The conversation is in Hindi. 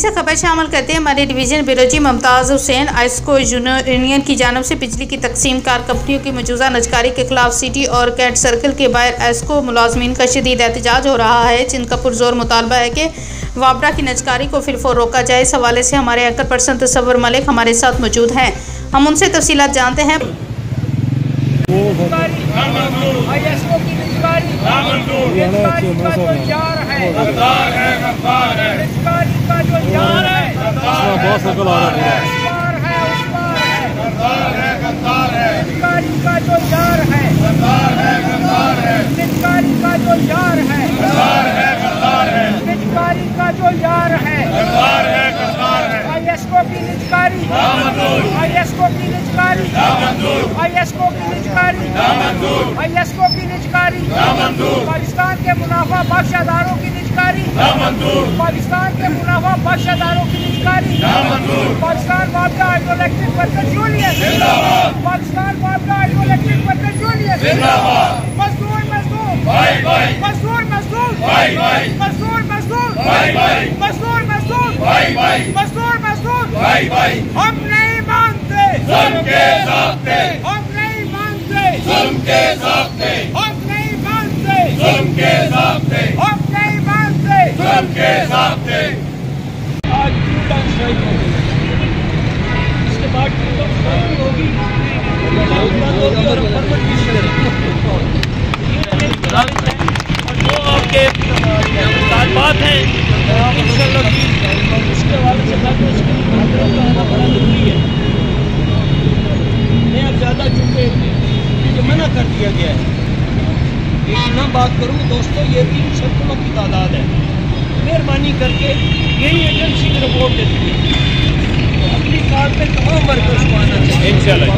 से खबर शामिल करते हैं। हमारे डिवीजन ब्यूरो मुमताज़ हुसैन आइस्को यूनियन की जानब से बिजली की तकसीम कार कंपनियों की मौजूदा नजकारी के खिलाफ सिटी और कैट सर्कल के बाहर आइस्को मुलाजमीन का शदीद एहतजाज हो रहा है, जिनका पुरजोर मुतालबा है कि वापडा की नजकारी को फिलफौर रोका जाए। इस हवाले से हमारे एंकर पर्सन तसव्वुर मलिक हमारे साथ मौजूद हैं, हम उनसे तफसीलात जानते हैं। पाकिस्तान के मुनाफा बख्शादारों की निजकारी, पाकिस्तान के मुनाफा बख्शादारों की निजकारी, पाकिस्तान वापडा hydro electric workers union, Pakistan वापडा हाइड्रो इलेक्ट्रिक वर्कर्स यूनियन, मजदूर मजदूर मजदूर मजदूर मजदूर मजदूर मजदूर मजदूर मजदूर मजदूर हम नहीं मानते जुल्म के ज़ाब्ते, हम नहीं मानते जुल्म के ज़ाब्ते, हम नहीं मानते जुल्म के ज़ाब्ते, हम नहीं मानते जुल्म के ज़ाब्ते। आज इसके बाद होगी जो आपके मुतालबात हैं उसके हवाले से आना बड़ा जरूरी है। मैं अब ज़्यादा चूँकि मुझे मना कर दिया गया है कि ना बात करूँ दोस्तों, ये 3 सर्कलों की तादाद है। मेहरबानी करके यही एजेंसी की रिपोर्ट देती है, अपनी कार पे तमाम वर्कर्स को आना चाहिए। इंशाल्लाह